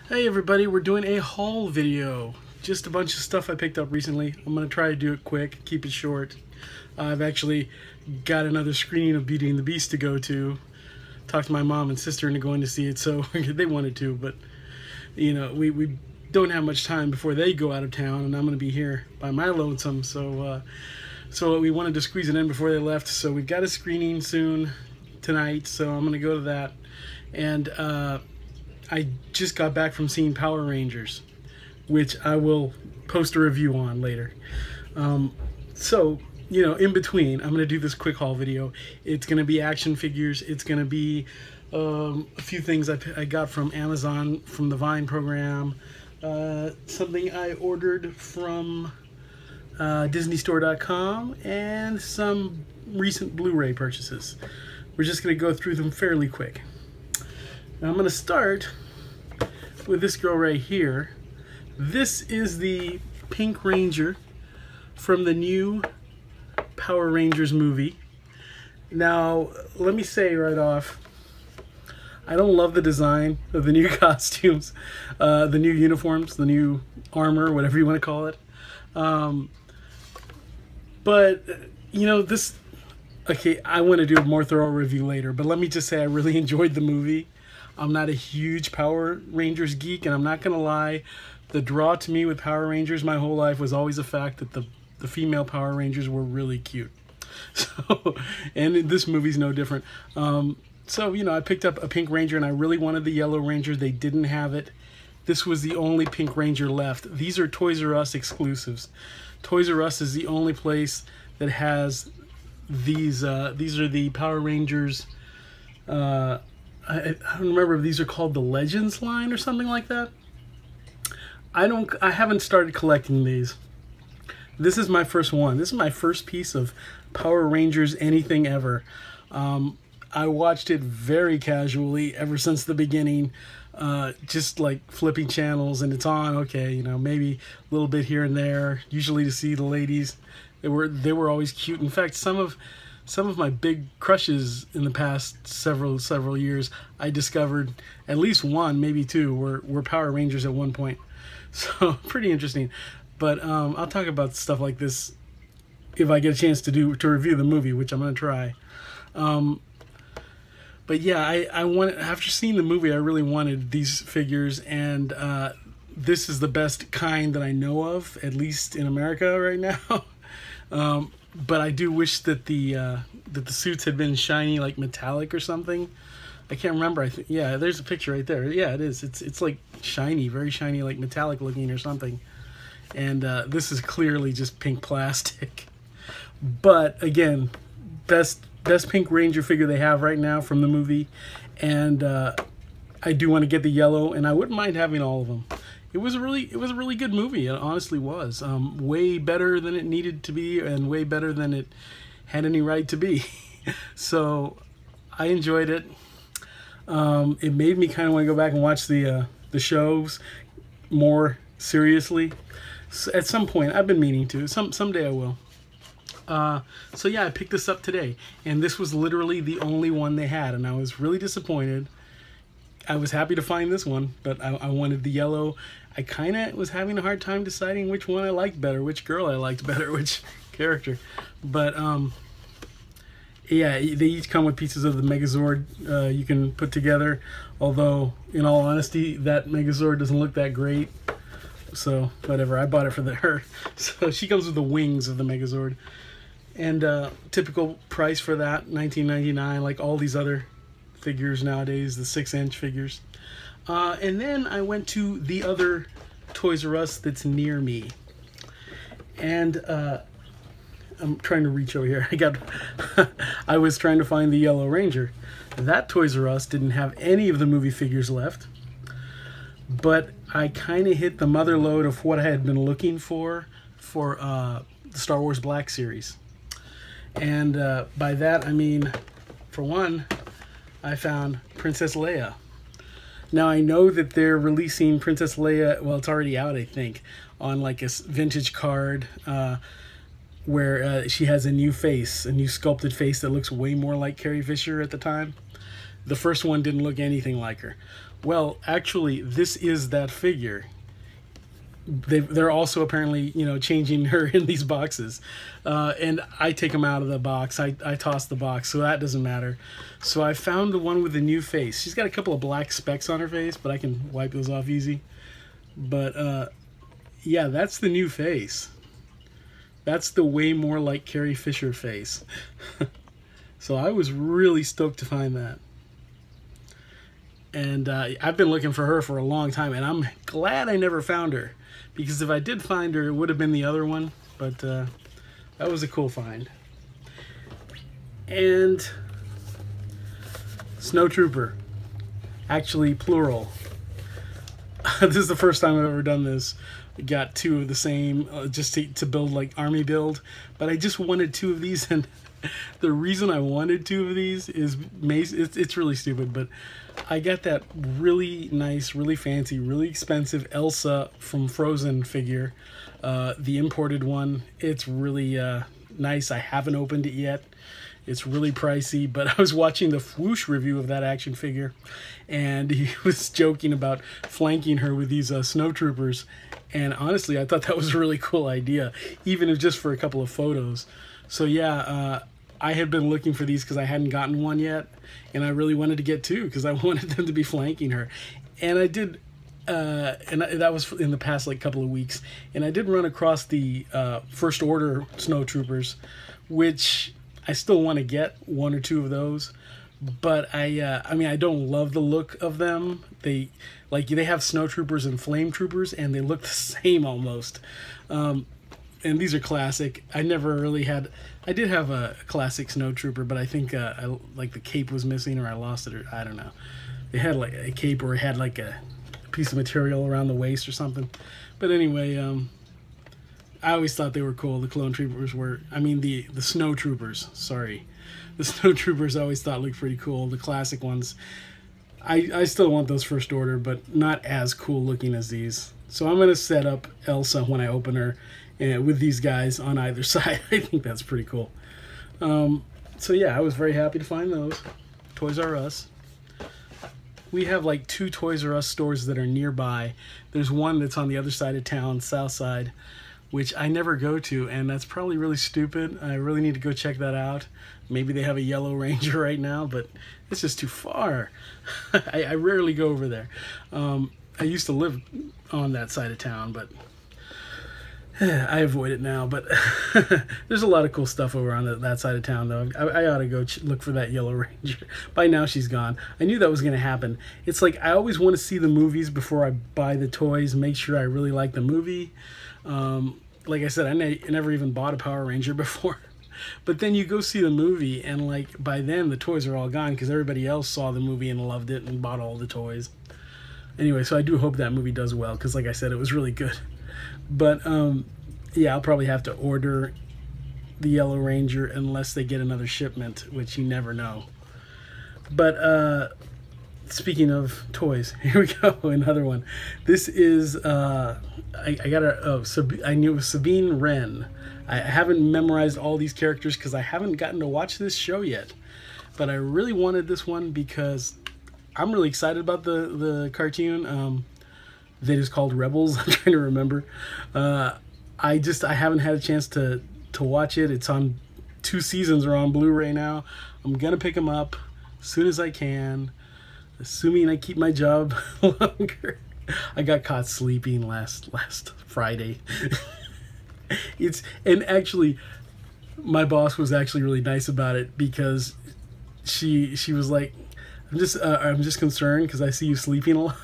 Hey everybody, we're doing a haul video. Just a bunch of stuff I picked up recently. I'm going to try to do it quick, keep it short. I've actually got another screening of Beauty and the Beast to go to. Talked to my mom and sister into going to see it, so they wanted to, but you know, we don't have much time before they go out of town, and I'm going to be here by my lonesome, so we wanted to squeeze it in before they left. So we've got a screening soon tonight, so I'm going to go to that. And I just got back from seeing Power Rangers, which I will post a review on later. So, you know, in between, I'm going to do this quick haul video. It's going to be action figures. It's going to be a few things I got from Amazon, from the Vine program, something I ordered from DisneyStore.com, and some recent Blu-ray purchases. We're just going to go through them fairly quick. Now I'm going to start with this girl right here. This is the Pink Ranger from the new Power Rangers movie. Now, let me say right off, I don't love the design of the new costumes, the new uniforms, the new armor, whatever you want to call it. But, you know, this... Okay, I want to do a more thorough review later, but let me just say I really enjoyed the movie. I'm not a huge Power Rangers geek, and I'm not going to lie. The draw to me with Power Rangers my whole life was always the fact that the female Power Rangers were really cute. So, and this movie's no different. So, you know, I picked up a Pink Ranger, and I really wanted the Yellow Ranger. They didn't have it. This was the only Pink Ranger left. These are Toys R Us exclusives. Toys R Us is the only place that has these. These are the Power Rangers... I don't remember if these are called the Legends line or something like that. I haven't started collecting these. This is my first one. This is my first piece of Power Rangers anything ever. I watched it very casually ever since the beginning, just like flipping channels, and it's on, okay, you know, maybe a little bit here and there, usually to see the ladies. They were always cute. In fact, some of my big crushes in the past several years, I discovered at least one, maybe two, were Power Rangers at one point. So pretty interesting. But I'll talk about stuff like this if I get a chance to review the movie, which I'm gonna try. But yeah, I wanted, after seeing the movie, I really wanted these figures, and this is the best kind that I know of, at least in America right now. But I do wish that the suits had been shiny, like metallic or something. I can't remember. Yeah, there's a picture right there. Yeah, it is. It's like shiny, very shiny, like metallic looking or something. And this is clearly just pink plastic. But again, best Pink Ranger figure they have right now from the movie. And I do want to get the yellow, and I wouldn't mind having all of them. It was a really good movie. It honestly was. Way better than it needed to be, and way better than it had any right to be. So I enjoyed it. It made me kind of want to go back and watch the shows more seriously. So at some point, I've been meaning to. Someday I will. So yeah, I picked this up today, and this was literally the only one they had, and I was really disappointed. I was happy to find this one, but I wanted the yellow. I kind of was having a hard time deciding which one I liked better, which girl I liked better, which character. But yeah, they each come with pieces of the Megazord you can put together. Although, in all honesty, that Megazord doesn't look that great. So whatever, I bought it for her. So she comes with the wings of the Megazord, and typical price for that, $19.99, like all these other figures nowadays, the 6-inch figures. And then I went to the other Toys R Us that's near me, and I'm trying to reach over here. I was trying to find the Yellow Ranger. That Toys R Us didn't have any of the movie figures left, but I kind of hit the mother lode of what I had been looking for the Star Wars Black Series. And by that I mean, for one, I found Princess Leia. Now, I know that they're releasing Princess Leia, well, it's already out, I think, on like a vintage card where she has a new face, a new sculpted face that looks way more like Carrie Fisher at the time. The first one didn't look anything like her. Well, actually, this is that figure. They're also apparently, changing her in these boxes. And I take them out of the box. I toss the box, so that doesn't matter. So I found the one with the new face. She's got a couple of black specks on her face, but I can wipe those off easy. But, yeah, that's the new face. That's the way more like Carrie Fisher face. So I was really stoked to find that. And I've been looking for her for a long time, and I'm glad I never found her. Because if I did find her, it would have been the other one. But that was a cool find. And Snowtrooper. Actually, plural. This is the first time I've ever done this. I got two of the same, just to build like army build. But I just wanted two of these, and the reason I wanted two of these is it's really stupid, but I got that really nice, really fancy, really expensive Elsa from Frozen figure, the imported one. It's really nice. I haven't opened it yet. It's really pricey, but I was watching the Whoosh review of that action figure, and he was joking about flanking her with these snowtroopers. And honestly, I thought that was a really cool idea, even if just for a couple of photos. So yeah, I had been looking for these because I hadn't gotten one yet, and I really wanted to get two because I wanted them to be flanking her. And I did, that was in the past like couple of weeks, and I did run across the First Order snowtroopers, which I still want to get one or two of those. But I mean, I don't love the look of them. They have snowtroopers and flame troopers, and they look the same almost. And these are classic. I never really had. I did have a classic snowtrooper, but I think like the cape was missing, or I lost it, or I don't know. It had like a cape, or it had like a piece of material around the waist or something. But anyway, I always thought they were cool. The clone troopers were. I mean, the snowtroopers. Sorry. The snowtroopers I always thought looked pretty cool. The classic ones. I still want those First Order, but not as cool looking as these. So I'm going to set up Elsa when I open her with these guys on either side. I think that's pretty cool. So yeah, I was very happy to find those. Toys R Us. We have like 2 Toys R Us stores that are nearby. There's one that's on the other side of town, south side, which I never go to, and that's probably really stupid. I really need to go check that out. Maybe they have a Yellow Ranger right now, but it's just too far. I rarely go over there. I used to live on that side of town, but I avoid it now. But there's a lot of cool stuff over on that side of town, though. I ought to go look for that Yellow Ranger. By now she's gone. I knew that was going to happen. It's like I always want to see the movies before I buy the toys, make sure I really like the movie. Like I said, I never even bought a Power Ranger before. But then you go see the movie, and like by then the toys are all gone because everybody else saw the movie and loved it and bought all the toys. Anyway, so I do hope that movie does well because, like I said, it was really good. But yeah, I'll probably have to order the Yellow Ranger unless they get another shipment, which you never know. But speaking of toys, here we go, another one. This is I knew it was Sabine Wren. I haven't memorized all these characters because I haven't gotten to watch this show yet. But I really wanted this one because I'm really excited about the cartoon that is called Rebels. I'm trying to remember. I haven't had a chance to watch it. It's on 2 seasons are on Blu-ray now. I'm gonna pick them up as soon as I can, assuming I keep my job longer. I got caught sleeping last Friday. And actually my boss was actually really nice about it because she was like, I'm just concerned because I see you sleeping a lot.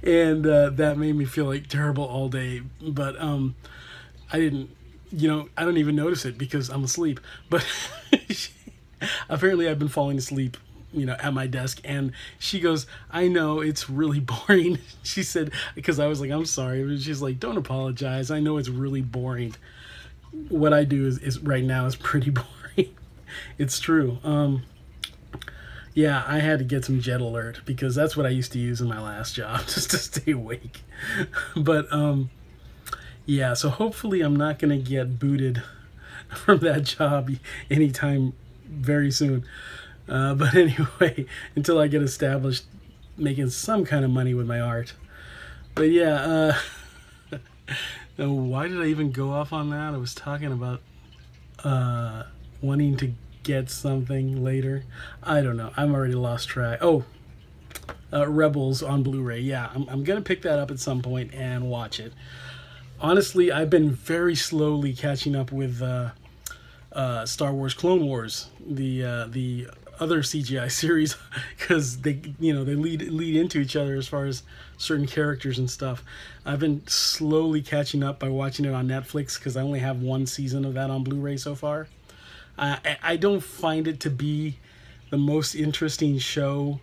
And that made me feel like terrible all day. But I didn't, I don't even notice it because I'm asleep. But apparently I've been falling asleep, at my desk. And she goes, I know it's really boring. She said, because I was like, I'm sorry. But she's like, don't apologize. I know it's really boring. What I do is right now is pretty boring. It's true. Yeah, I had to get some Jet Alert because that's what I used to use in my last job just to stay awake. But yeah, so hopefully I'm not going to get booted from that job anytime very soon. But anyway, until I get established, making some kind of money with my art. But yeah, now why did I even go off on that? I was talking about wanting to get something later. I don't know. I'm already lost track. Oh, Rebels on Blu-ray. Yeah, I'm going to pick that up at some point and watch it. Honestly, I've been very slowly catching up with Star Wars Clone Wars, the other CGI series, because they lead into each other as far as certain characters and stuff. I've been slowly catching up by watching it on Netflix because I only have one season of that on Blu-ray so far. I don't find it to be the most interesting show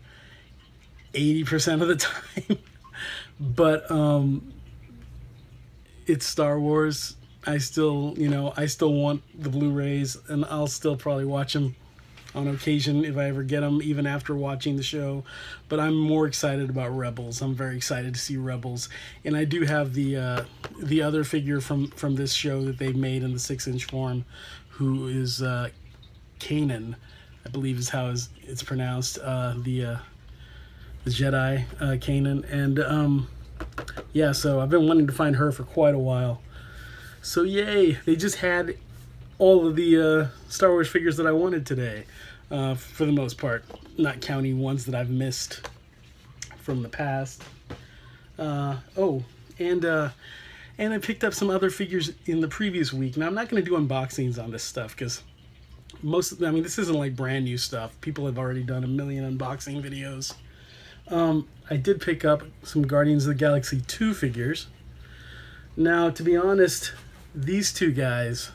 80% of the time, but it's Star Wars. I still want the Blu-rays, and I'll still probably watch them on occasion if I ever get them, even after watching the show. But I'm more excited about Rebels. I'm very excited to see Rebels, and I do have the other figure from this show that they've made in the 6-inch form, who is Kanan, I believe is how it's pronounced. The Jedi Kanan, and yeah. So I've been wanting to find her for quite a while. So yay! They just had all of the Star Wars figures that I wanted today, for the most part, not counting ones that I've missed from the past. Oh, and I picked up some other figures in the previous week. Now I'm not going to do unboxings on this stuff because this isn't like brand new stuff. People have already done a million unboxing videos. I did pick up some Guardians of the Galaxy 2 figures. Now, to be honest, these two guys,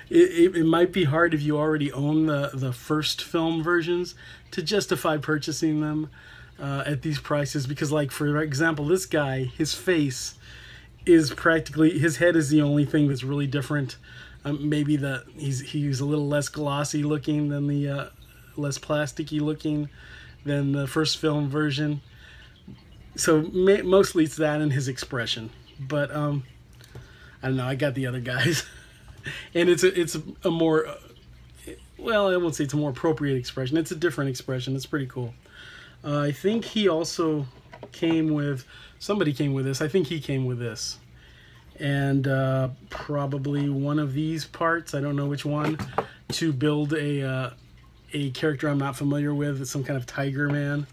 it might be hard if you already own the first film versions to justify purchasing them at these prices, because, like, for example, this guy, his face is practically, his head is the only thing that's really different. Maybe he's a little less glossy looking than the less plasticky looking than the first film version. So mostly it's that and his expression. But I don't know, I got the other guys. And it's a more, well, I won't say it's a more appropriate expression. It's a different expression. It's pretty cool. I think he also came with, somebody came with this. I think he came with this. And probably one of these parts, I don't know which one, to build a character I'm not familiar with, some kind of Tiger Man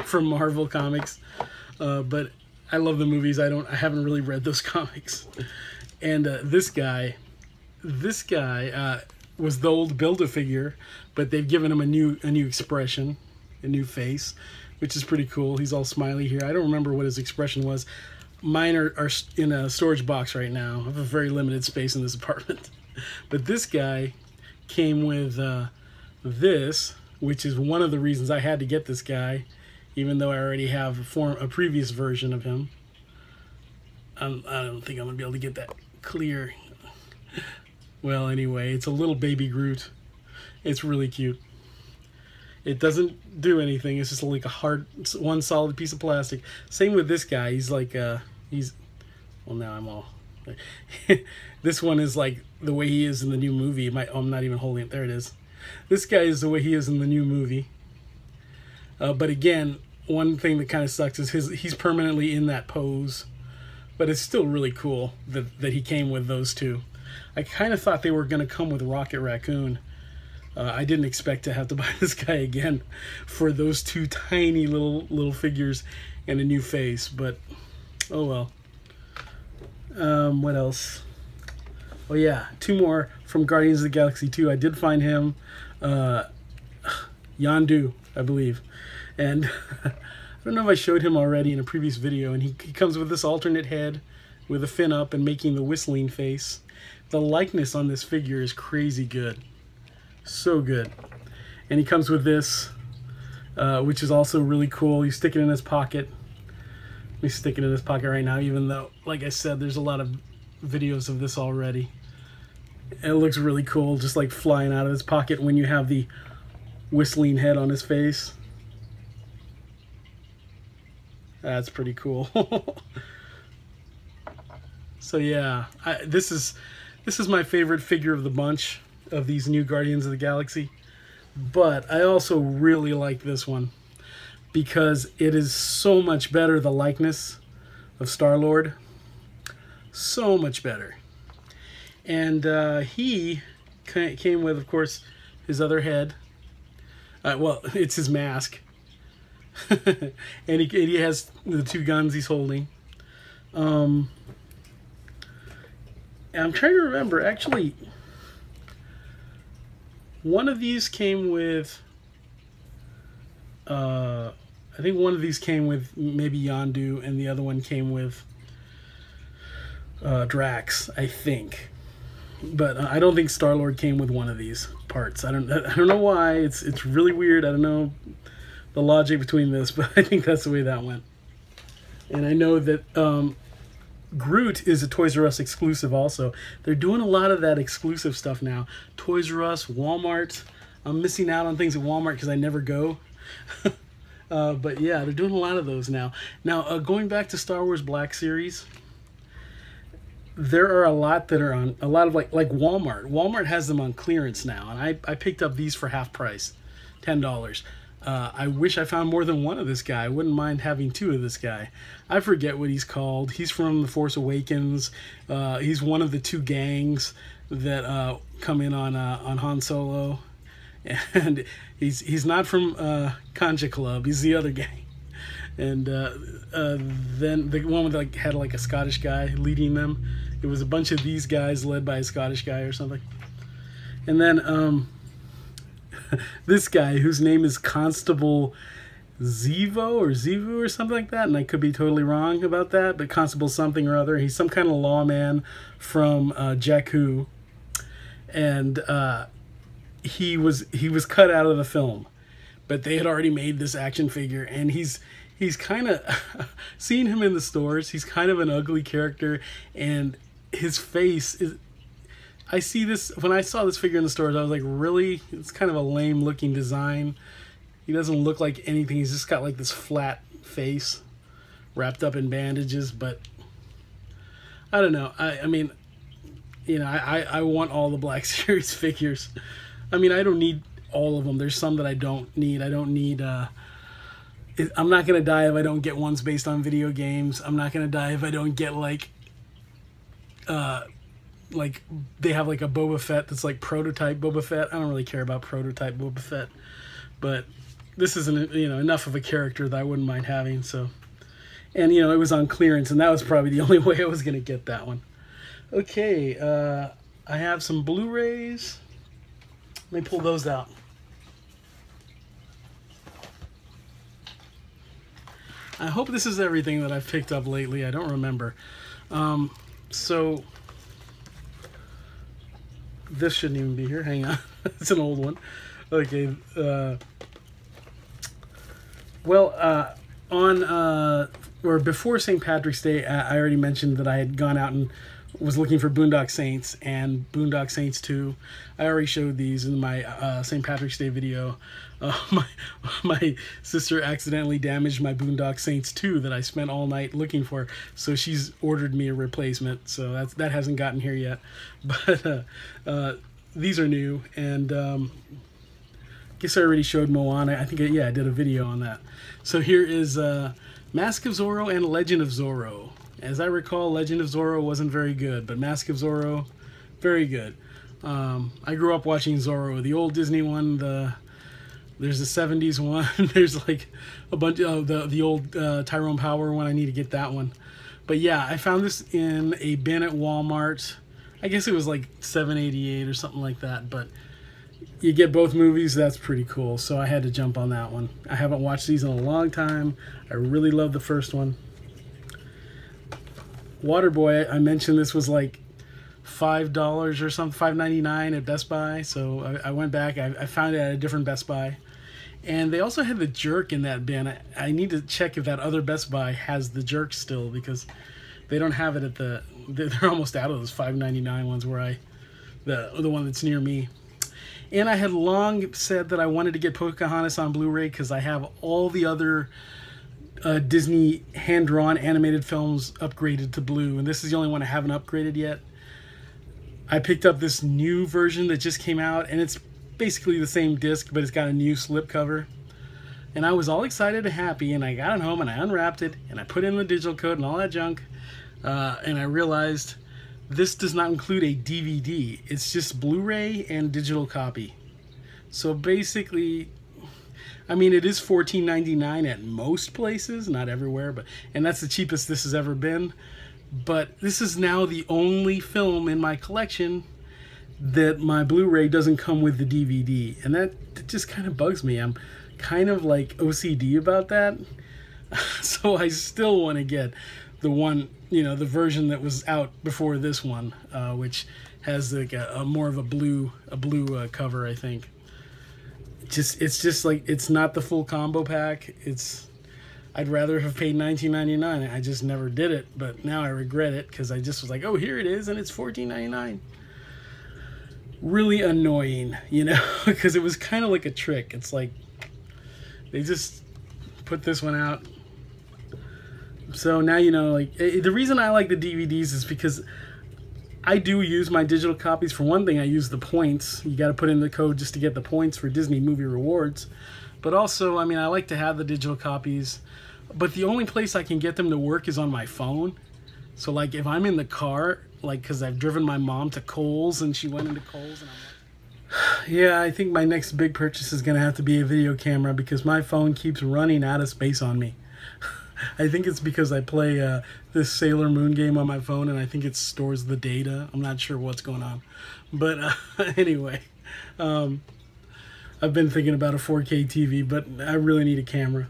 from Marvel Comics. But I love the movies. I haven't really read those comics. And this guy was the old Build-A-Figure, but they've given him a new expression, a new face, which is pretty cool. He's all smiley here. I don't remember what his expression was. Mine are in a storage box right now. I have a very limited space in this apartment. But this guy came with this, which is one of the reasons I had to get this guy, even though I already have a previous version of him. I don't think I'm going to be able to get that clear. Well, anyway, it's a little baby Groot. It's really cute. It doesn't do anything. It's just like a hard, one solid piece of plastic. Same with this guy. He's like, well, now I'm all... This one is like the way he is in the new movie. I'm not even holding it. There it is. This guy is the way he is in the new movie. But again, one thing that kind of sucks is he's permanently in that pose. But it's still really cool that he came with those two. I kind of thought they were going to come with Rocket Raccoon. I didn't expect to have to buy this guy again for those two tiny little figures and a new face. But, oh well. What else? Oh yeah, two more from Guardians of the Galaxy 2. I did find him, Yondu, I believe. And I don't know if I showed him already in a previous video. And he comes with this alternate head with a fin up and making the whistling face. The likeness on this figure is crazy good. So good. And he comes with this, which is also really cool. You stick it in his pocket. Let me stick it in his pocket right now, even though, like I said, there's a lot of videos of this already. And it looks really cool, just like flying out of his pocket when you have the whistling head on his face. That's pretty cool. So yeah, this is my favorite figure of the bunch of these new Guardians of the Galaxy. But I also really like this one. because it is so much better, the likeness of Star-Lord. So much better. And he came with, of course, his other head. Well, it's his mask. And he has the 2 guns he's holding. And I'm trying to remember, actually, one of these came with, I think one of these came with maybe Yondu, and the other one came with Drax, I think. But I don't think Star-Lord came with one of these parts. I don't know why. It's really weird. I don't know the logic between this, but I think that's the way that went. And I know that Groot is a Toys R Us exclusive also. They're doing a lot of that exclusive stuff now. Toys R Us, Walmart. I'm missing out on things at Walmart because I never go. But yeah, they're doing a lot of those now. Now, going back to Star Wars Black Series, there are a lot that are on, a lot of like Walmart. Walmart has them on clearance now, and I picked up these for half price, $10. I wish I found more than one of this guy. I wouldn't mind having 2 of this guy. I forget what he's called. He's from The Force Awakens. He's one of the 2 gangs that come in on Han Solo, and he's not from Concha Club. He's the other gang. And then the one with had like a Scottish guy leading them. It was a bunch of these guys led by a Scottish guy or something. And then this guy whose name is Constable Zivu or something like that, and I could be totally wrong about that, but Constable something or other. He's some kind of lawman from Jakku, and he was cut out of the film, but they had already made this action figure, and he's kind of seeing him in the stores. He's kind of an ugly character, and his face is. I see this when I saw this figure in the stores. I was like, really? It's kind of a lame looking design. He doesn't look like anything. He's just got like this flat face, wrapped up in bandages. But I don't know. I mean, you know, I want all the Black Series figures. I mean, I don't need all of them. There's some that I don't need. I don't need. I'm not gonna die if I don't get ones based on video games. I'm not gonna die if I don't get like they have like a Boba Fett that's like prototype Boba Fett. I don't really care about prototype Boba Fett, but this isn't, you know, enough of a character that I wouldn't mind having. So, and you know, it was on clearance, and that was probably the only way I was gonna get that one. Okay, I have some Blu-rays. Let me pull those out. I hope this is everything that I've picked up lately. I don't remember. So this shouldn't even be here. Hang on. It's an old one. Okay. On or before St. Patrick's Day, I already mentioned that I had gone out and was looking for Boondock Saints and Boondock Saints 2. I already showed these in my St. Patrick's Day video. My sister accidentally damaged my Boondock Saints 2 that I spent all night looking for, so she's ordered me a replacement. So that hasn't gotten here yet, but these are new, and I guess I already showed Moana. I think I did a video on that. So here is Mask of Zorro and Legend of Zorro. As I recall, Legend of Zorro wasn't very good, but Mask of Zorro, very good. I grew up watching Zorro, the old Disney one. There's the 70s one. There's like a bunch of the old Tyrone Power one. I need to get that one. But yeah, I found this in a bin at Walmart. I guess it was like $7.88 or something like that. But you get both movies. That's pretty cool. So I had to jump on that one. I haven't watched these in a long time. I really love the first one. Waterboy, I mentioned this was like $5 or something, $5.99 at Best Buy. So I went back. I found it at a different Best Buy. And they also had the Jerk in that bin. I need to check if that other Best Buy has the Jerk still, because they don't have it at the... They're almost out of those $5.99 ones where the one that's near me. And I had long said that I wanted to get Pocahontas on Blu-ray because I have all the other Disney hand-drawn animated films upgraded to blue, and this is the only one I haven't upgraded yet. I picked up this new version that just came out, and it's basically the same disc, but it's got a new slip cover. And I was all excited and happy, and I got it home and I unwrapped it and I put in the digital code and all that junk, and I realized this does not include a DVD. It's just Blu-ray and digital copy. So basically, I mean, it is $14.99 at most places, not everywhere, and that's the cheapest this has ever been. But this is now the only film in my collection that my Blu-ray doesn't come with the DVD, and that just kind of bugs me. I'm kind of like OCD about that. So I still want to get the one, the version that was out before this one, which has like a more of a blue cover, I think. It's just like, it's not the full combo pack. I'd rather have paid $19.99. I just never did it, but now I regret it because I just was like, oh, here it is, and it's $14.99. Really annoying, because it was kind of like a trick. It's like they just put this one out. So now the reason I like the DVDs is because I do use my digital copies. For one thing, I use the points. You got to put in the code just to get the points for Disney Movie Rewards. But also, I mean, I like to have the digital copies. But the only place I can get them to work is on my phone. So, like, if I'm in the car, like, because I've driven my mom to Kohl's and she went into Kohl's, and I'm like, yeah, I think my next big purchase is going to have to be a video camera because my phone keeps running out of space on me. I think it's because I play this Sailor Moon game on my phone, and I think it stores the data. I'm not sure what's going on. But anyway, I've been thinking about a 4K TV, but I really need a camera.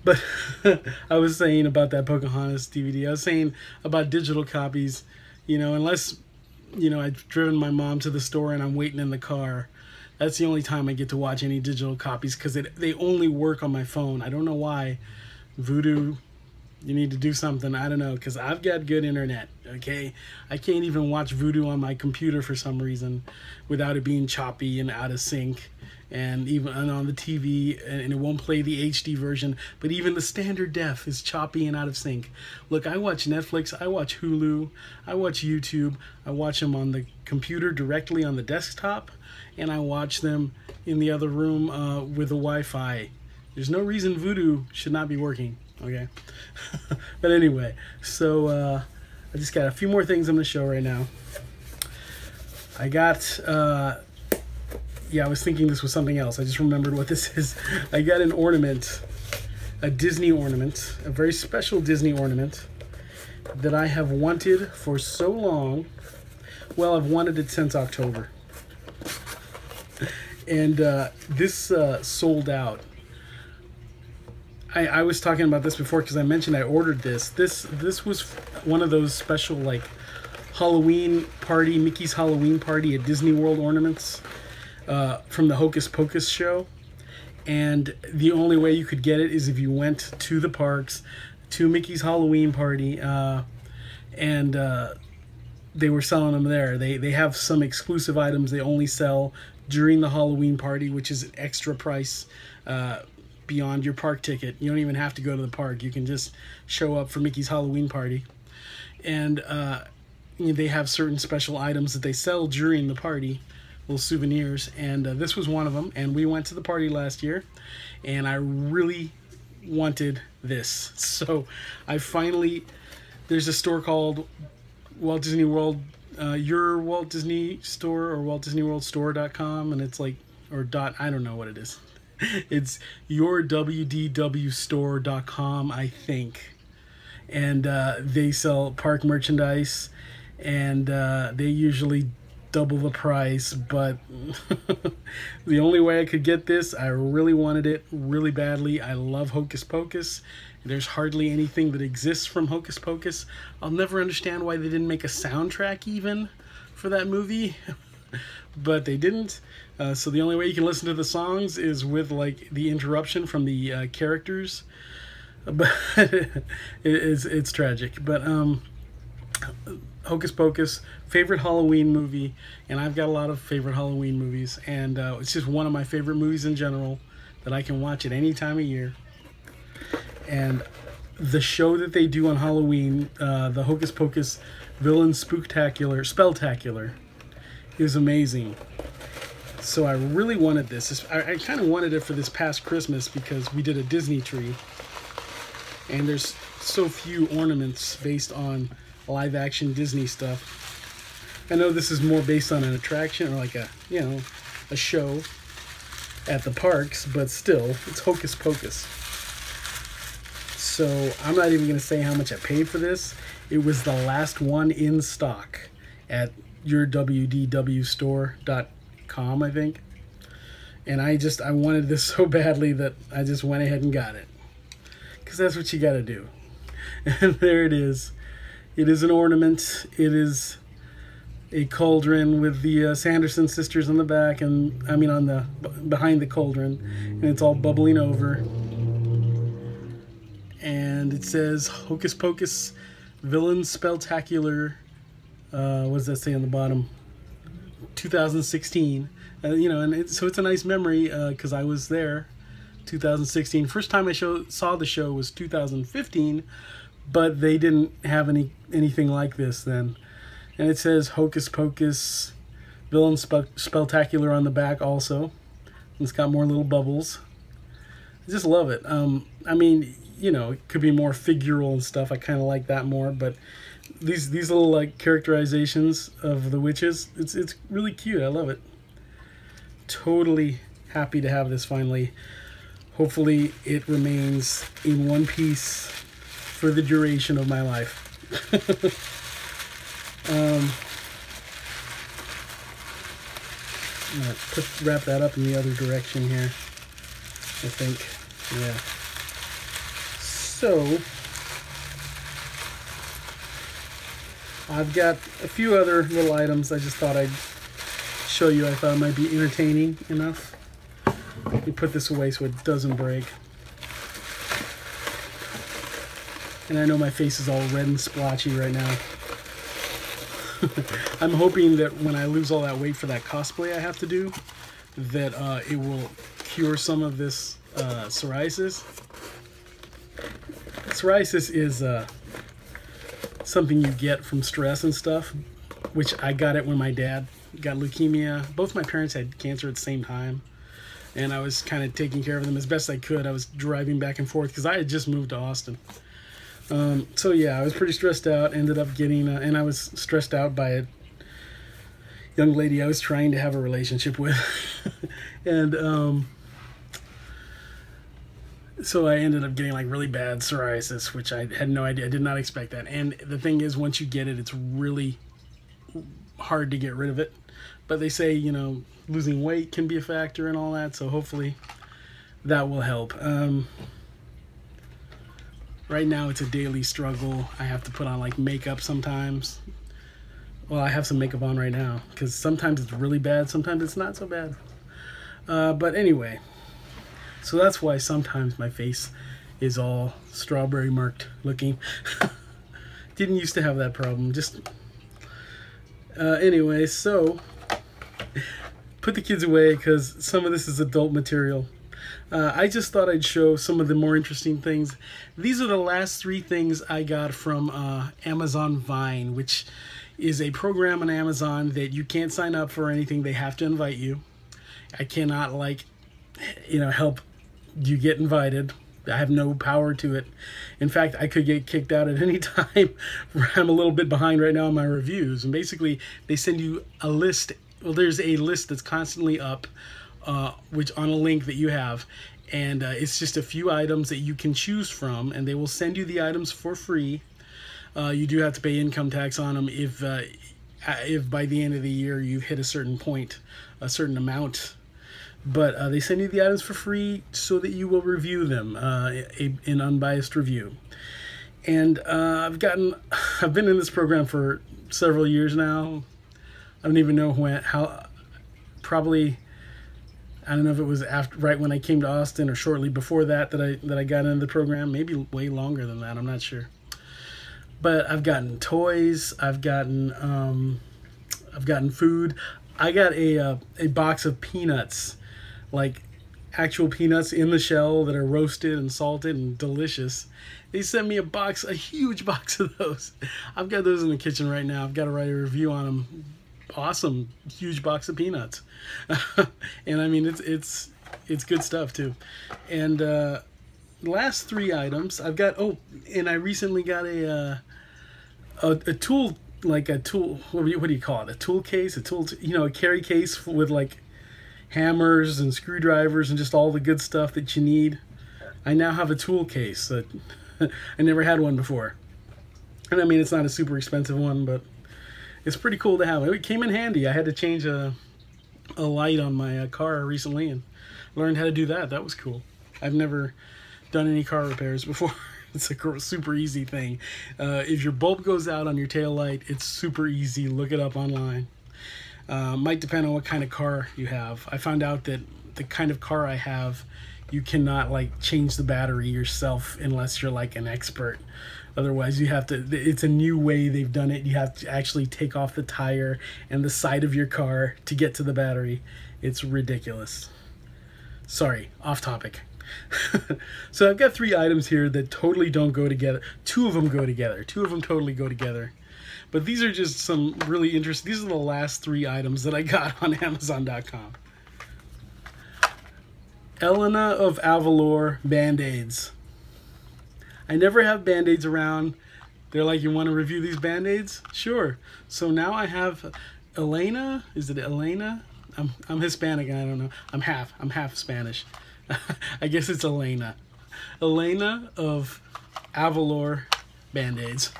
But I was saying about that Pocahontas DVD. I was saying about digital copies, unless, I've driven my mom to the store and I'm waiting in the car. That's the only time I get to watch any digital copies because they only work on my phone. I don't know why. Voodoo, you need to do something. I don't know, because I've got good internet, okay? I can't even watch Voodoo on my computer for some reason without it being choppy and out of sync. And even on the TV, and it won't play the HD version, but even the standard def is choppy and out of sync. Look, I watch Netflix, I watch Hulu, I watch YouTube, I watch them on the computer directly on the desktop, and I watch them in the other room with the Wi-Fi. There's no reason Voodoo should not be working, okay? But anyway, so I just got a few more things I'm going to show right now. I got, I was thinking this was something else. I just remembered what this is. I got an ornament, a Disney ornament, a very special Disney ornament that I have wanted for so long. Well, I've wanted it since October. And this sold out. I was talking about this before because I mentioned I ordered this. This was one of those special, like, Halloween party, Mickey's Halloween party at Disney World ornaments from the Hocus Pocus show. And the only way you could get it is if you went to the parks, to Mickey's Halloween party, and they were selling them there. They have some exclusive items they only sell during the Halloween party, which is an extra price beyond your park ticket. You don't even have to go to the park. You can just show up for Mickey's Halloween party. And they have certain special items that they sell during the party, little souvenirs. And this was one of them. And we went to the party last year, and I really wanted this. So I finally, there's a store called Walt Disney World, Your Walt Disney Store, or WaltDisneyWorldStore.com, and it's like, or dot, I don't know what it is. It's yourwdwstore.com, I think. And they sell park merchandise, and they usually double the price, but the only way I could get this, I really wanted it really badly. I love Hocus Pocus. There's hardly anything that exists from Hocus Pocus. I'll never understand why they didn't make a soundtrack even for that movie, but they didn't. So the only way you can listen to the songs is with, like, the interruption from the characters. But it's tragic. But Hocus Pocus, favorite Halloween movie, and I've got a lot of favorite Halloween movies, and it's just one of my favorite movies in general that I can watch at any time of year. And the show that they do on Halloween, the Hocus Pocus Villain Spectacular, is amazing. So I really wanted this. I kind of wanted it for this past Christmas because we did a Disney tree. And there's so few ornaments based on live action Disney stuff. I know this is more based on an attraction or like a, you know, a show at the parks, but still, it's hocus pocus. So I'm not even going to say how much I paid for this. It was the last one in stock at yourwdwstore.com, I think. And I wanted this so badly that I just went ahead and got it. Because that's what you got to do. And there it is. It is an ornament. It is a cauldron with the Sanderson sisters on the back, and I mean on the behind the cauldron, and it's all bubbling over. And it says Hocus Pocus Villain Spelltacular. What does that say on the bottom? 2016. You know, and so it's a nice memory because I was there. 2016. First time I saw the show was 2015, but they didn't have anything like this then. And it says Hocus Pocus Villain Spelltacular on the back also. And it's got more little bubbles. I just love it. I mean, you know, it could be more figural and stuff. I kind of like that more, but these little like characterizations of the witches, it's really cute. I love it. Totally happy to have this finally. Hopefully it remains in one piece for the duration of my life. I'm gonna wrap that up in the other direction here, I think. Yeah. So I've got a few other little items I just thought I'd show you. I thought it might be entertaining enough. Let me put this away so it doesn't break. And I know my face is all red and splotchy right now. I'm hoping that when I lose all that weight for that cosplay I have to do, that it will cure some of this psoriasis. Psoriasis is something you get from stress and stuff, which I got it when my dad got leukemia. Both my parents had cancer at the same time, and I was kind of taking care of them as best I could. I was driving back and forth because I had just moved to Austin. So yeah, I was pretty stressed out, ended up getting, and I was stressed out by a young lady I was trying to have a relationship with. And so I ended up getting like really bad psoriasis, which I had no idea. I did not expect that. And the thing is, once you get it, it's really hard to get rid of it. But they say, you know, losing weight can be a factor and all that, so hopefully that will help. Right now it's a daily struggle. I have to put on like makeup sometimes. Well, I have some makeup on right now because sometimes it's really bad, sometimes it's not so bad. But anyway, so that's why sometimes my face is all strawberry marked looking. Didn't used to have that problem. Just anyway, so put the kids away because some of this is adult material. I just thought I'd show some of the more interesting things. These are the last 3 things I got from Amazon Vine, which is a program on Amazon that you can't sign up for anything. They have to invite you. I cannot, like, you know, help you get invited. I have no power to it. In fact, I could get kicked out at any time. I'm a little bit behind right now on my reviews. And basically, they send you a list. Well, there's a list that's constantly up, which on a link that you have, and it's just a few items that you can choose from, and they will send you the items for free. You do have to pay income tax on them if by the end of the year you've hit a certain point, a certain amount. But they send you the items for free so that you will review them, an unbiased review. And I've been in this program for several years now. I don't even know how. Probably, I don't know if it was right when I came to Austin or shortly before that I got into the program. Maybe way longer than that. I'm not sure. But I've gotten toys. I've gotten food. I got a box of peanuts, like actual peanuts in the shell that are roasted and salted and delicious. They sent me a huge box of those. I've got those in the kitchen right now. I've got to write a review on them awesome huge box of peanuts. And I mean, it's good stuff too. And last three items I've got. Oh, and I recently got a tool, like a tool. What do you call it? A tool case, a carry case with like hammers and screwdrivers and just all the good stuff that you need. I now have a tool case that I never had one before. And I mean, it's not a super expensive one, but it's pretty cool to have. It came in handy. I had to change a light on my car recently and learned how to do that. That was cool. I've never done any car repairs before. It's a super easy thing. If your bulb goes out on your tail light, it's super easy. Look it up online. Might depend on what kind of car you have. I found out that the kind of car I have, you cannot like change the battery yourself unless you're like an expert. Otherwise, you have to. It's a new way they've done it. You have to actually take off the tire and the side of your car to get to the battery. It's ridiculous. Sorry, off topic. So I've got three items here that totally don't go together. Two of them go together. Two of them totally go together. But these are just some really interesting. These are the last three items that I got on Amazon.com. Elena of Avalor Band-Aids. I never have Band-Aids around. They're like, you want to review these Band-Aids? Sure. So now I have Elena. Is it Elena? I'm Hispanic and I don't know. I'm half Spanish. I guess it's Elena. Elena of Avalor Band-Aids.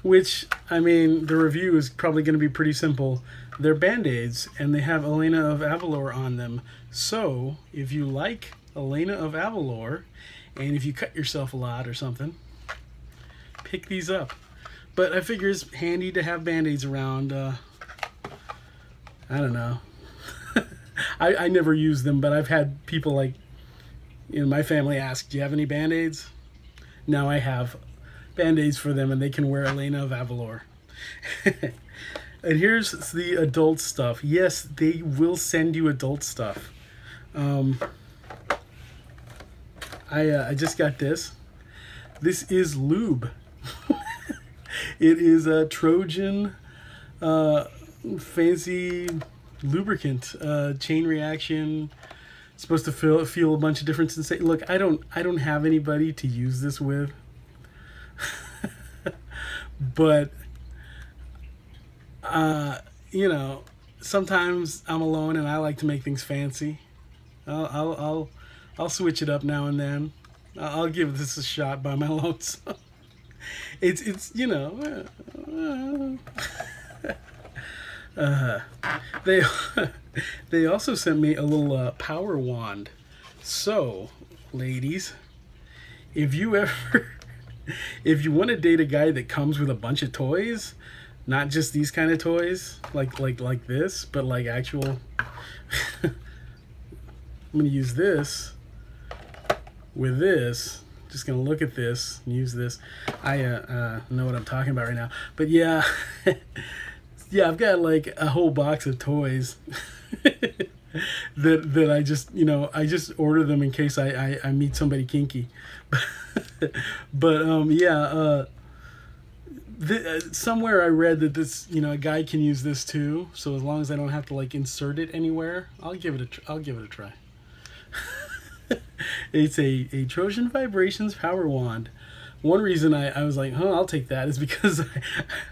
Which, I mean, the review is probably going to be pretty simple. They're Band-Aids, and they have Elena of Avalor on them. So, if you like Elena of Avalor, and if you cut yourself a lot or something, pick these up. But I figure it's handy to have Band-Aids around. I don't know. I never use them, but I've had people like, in my family ask, do you have any Band-Aids? Now I have Band-Aids for them, and they can wear Elena of Avalor. And here's the adult stuff. Yes, they will send you adult stuff. I just got this. This is lube. It is a Trojan fancy lubricant, chain reaction. It's supposed to feel a bunch of different sensations. Look, I don't have anybody to use this with. But you know, sometimes I'm alone and I like to make things fancy. I'll switch it up now and then. I'll give this a shot by my lonesome. It's you know, they also sent me a little power wand. So, ladies, if you want to date a guy that comes with a bunch of toys, not just these kind of toys like this, but like actual I'm going to use this with this. Just going to look at this and use this. I know what I'm talking about right now. But yeah, yeah, I've got like a whole box of toys that I just, you know, I just order them in case I meet somebody kinky. But yeah, somewhere I read that this, you know, a guy can use this too. So as long as I don't have to like insert it anywhere, I'll give it a try. It's a Trojan Vibrations power wand. One reason I was like, I'll take that is because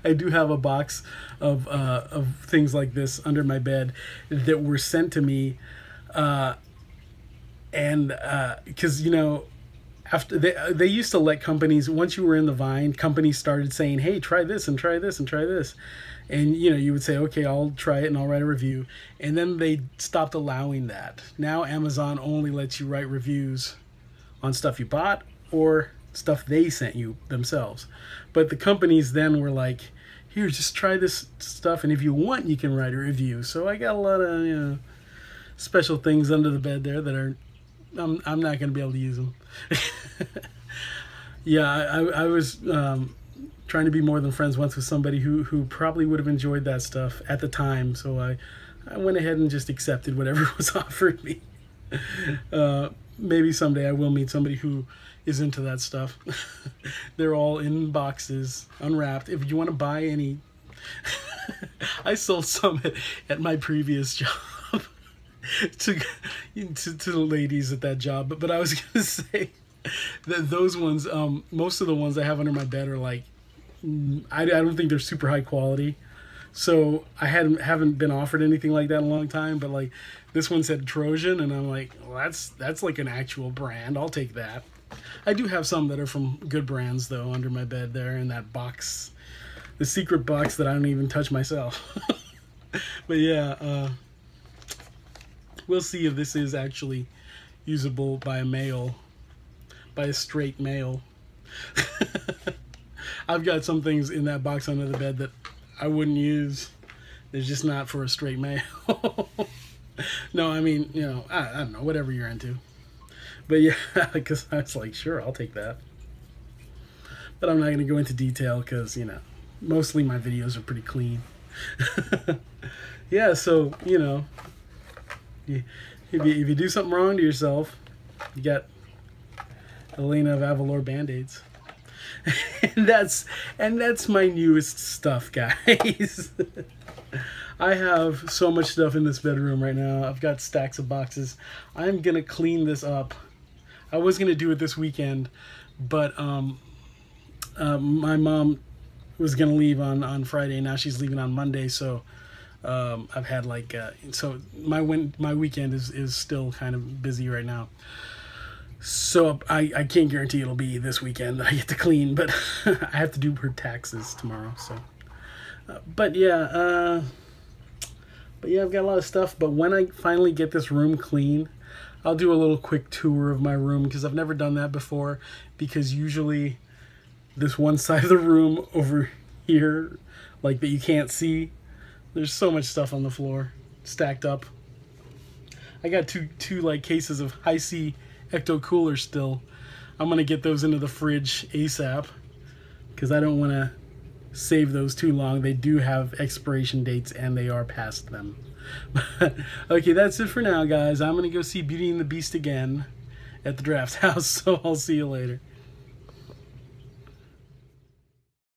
I do have a box of things like this under my bed that were sent to me, and because you know, after they used to let companies, once you were in the Vine, companies started saying, hey, try this and try this and try this. And, you know, you would say, okay, I'll try it and I'll write a review. And then they stopped allowing that. Now Amazon only lets you write reviews on stuff you bought or stuff they sent you themselves. But the companies then were like, here, just try this stuff. And if you want, you can write a review. So I got a lot of, you know, special things under the bed there that are, I'm not going to be able to use them. Yeah, I was trying to be more than friends once with somebody who probably would have enjoyed that stuff at the time. So I went ahead and just accepted whatever was offered me. Maybe someday I will meet somebody who is into that stuff. They're all in boxes, unwrapped. If you want to buy any I sold some at my previous job to the ladies at that job. But I was gonna say that those ones, most of the ones I have under my bed are like, I don't think they're super high quality. So I haven't been offered anything like that in a long time. But like this one said Trojan, and I'm like, well, that's like an actual brand. I'll take that. I do have some that are from good brands though under my bed there in that box, the secret box that I don't even touch myself. But yeah, we'll see if this is actually usable by a male, by a straight male. I've got some things in that box under the bed that I wouldn't use. They're just not for a straight male. No, I mean, you know, I don't know, whatever you're into. But yeah, because I was like, sure, I'll take that. But I'm not going to go into detail because, you know, mostly my videos are pretty clean. Yeah, so, you know, if you do something wrong to yourself, you got Elena of Avalor Band-Aids. and that's my newest stuff, guys. I have so much stuff in this bedroom right now. I've got stacks of boxes. I'm gonna clean this up. I was gonna do it this weekend, but my mom was gonna leave on Friday. Now she's leaving on Monday, so I've had like so my weekend is still kind of busy right now. So I can't guarantee it'll be this weekend that I get to clean, but I have to do her taxes tomorrow. So, but yeah, I've got a lot of stuff. But when I finally get this room clean, I'll do a little quick tour of my room because I've never done that before. Because usually, this one side of the room over here, like that you can't see, there's so much stuff on the floor stacked up. I got two like cases of Hi-C Ecto coolers still. I'm gonna get those into the fridge ASAP because I don't want to save those too long. They do have expiration dates and they are past them. Okay, that's it for now, guys. I'm gonna go see Beauty and the Beast again at the Draft House, so I'll see you later.